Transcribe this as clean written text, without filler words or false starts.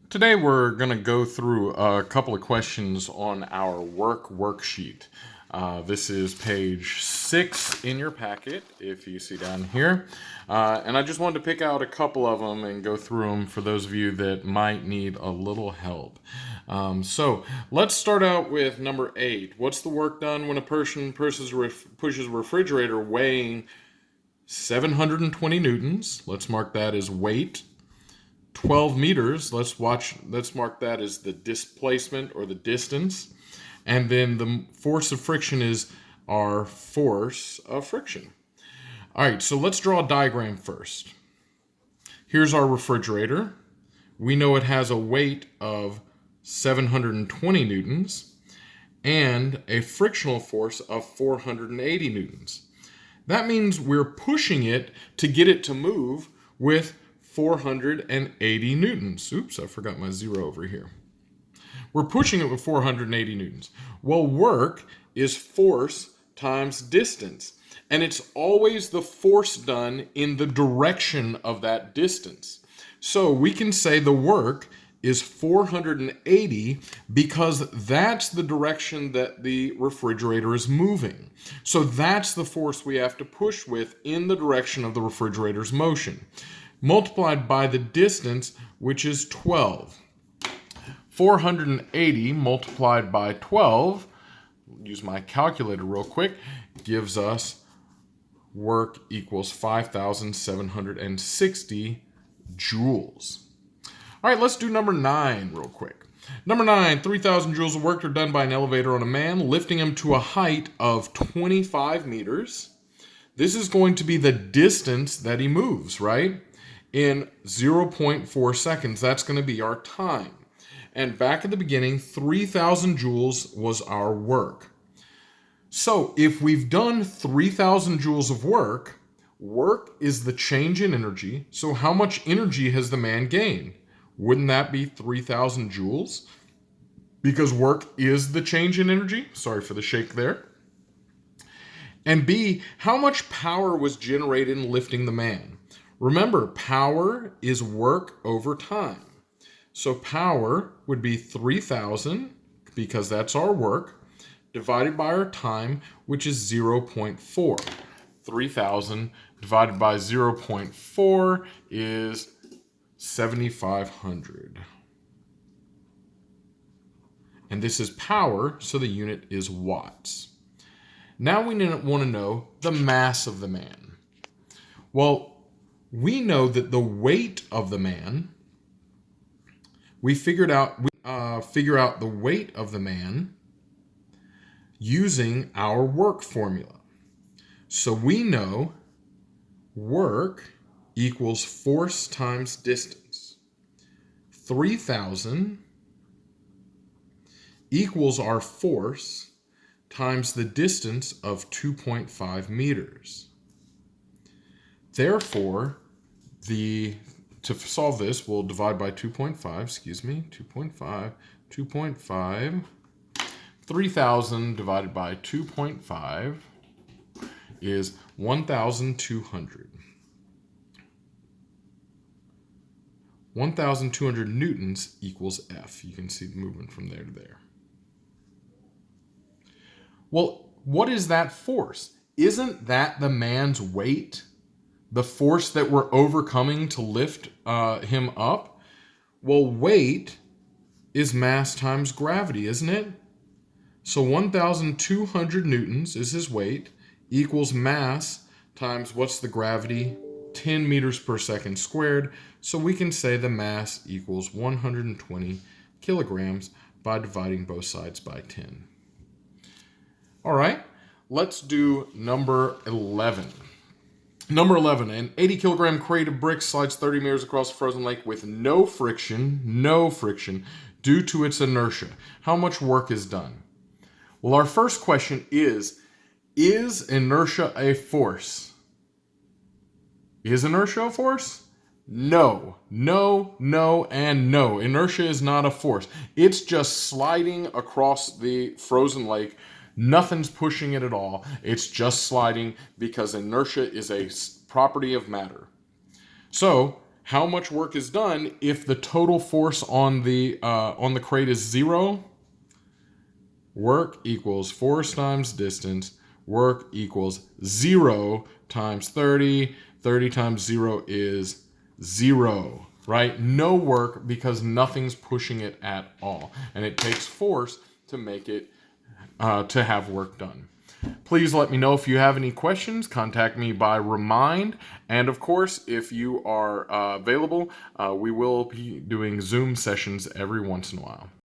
Today we're going to go through a couple of questions on our worksheet. This is page 6 in your packet, if you see down here. And I just wanted to pick out a couple of them and go through them for those of you that might need a little help. So let's start out with number 8. What's the work done when a person pushes a refrigerator weighing 720 newtons? Let's mark that as weight. 12 meters, let's mark that as the displacement or the distance. And then the force of friction is our force of friction. All right, so let's draw a diagram first. Here's our refrigerator. We know it has a weight of 720 newtons and a frictional force of 480 newtons. That means we're pushing it to get it to move with 480 newtons. Oops, I forgot my zero over here. We're pushing it with 480 newtons. Well, work is force times distance, and it's always the force done in the direction of that distance. So we can say the work is 480 because that's the direction that the refrigerator is moving. So that's the force we have to push with in the direction of the refrigerator's motion, multiplied by the distance, which is 12. 480 multiplied by 12, use my calculator real quick, gives us work equals 5,760 joules. All right, let's do number 9 real quick. Number 9, 3,000 joules of work are done by an elevator on a man, lifting him to a height of 25 meters. This is going to be the distance that he moves, right? In 0.4 seconds, that's going to be our time. And back at the beginning, 3,000 joules was our work. So if we've done 3,000 joules of work, work is the change in energy. So how much energy has the man gained? Wouldn't that be 3,000 joules? Because work is the change in energy. Sorry for the shake there. And B, how much power was generated in lifting the man? Remember, power is work over time. So power would be 3,000, because that's our work, divided by our time, which is 0.4. 3,000 divided by 0.4 is 7,500. And this is power, so the unit is watts. Now we want to know the mass of the man. Well, we know that the weight of the man, we figure out the weight of the man using our work formula. So we know work equals force times distance. 3,000 equals our force times the distance of 2.5 meters. Therefore, to solve this, we'll divide by 2.5. 3,000 divided by 2.5 is 1,200. 1,200 newtons equals F. You can see the movement from there to there. Well, what is that force? Isn't that the man's weight? The force that we're overcoming to lift him up? Well, weight is mass times gravity, isn't it? So 1,200 newtons is his weight, equals mass times, what's the gravity? 10 meters per second squared. So we can say the mass equals 120 kilograms by dividing both sides by 10. All right, let's do number 11. Number 11, an 80 kilogram crate of bricks slides 30 meters across a frozen lake with no friction due to its inertia. How much work is done? Well, our first question is inertia a force? Is inertia a force? No, and no. Inertia is not a force. It's just sliding across the frozen lake. Nothing's pushing it at all. It's just sliding because inertia is a property of matter. So how much work is done if the total force on the crate is 0? Work equals force times distance. Work equals 0 times 30. 30 times 0 is 0, right? No work because nothing's pushing it at all. And it takes force to make it, to have work done. Please let me know if you have any questions. Contact me by Remind. And of course, if you are available, we will be doing Zoom sessions every once in a while.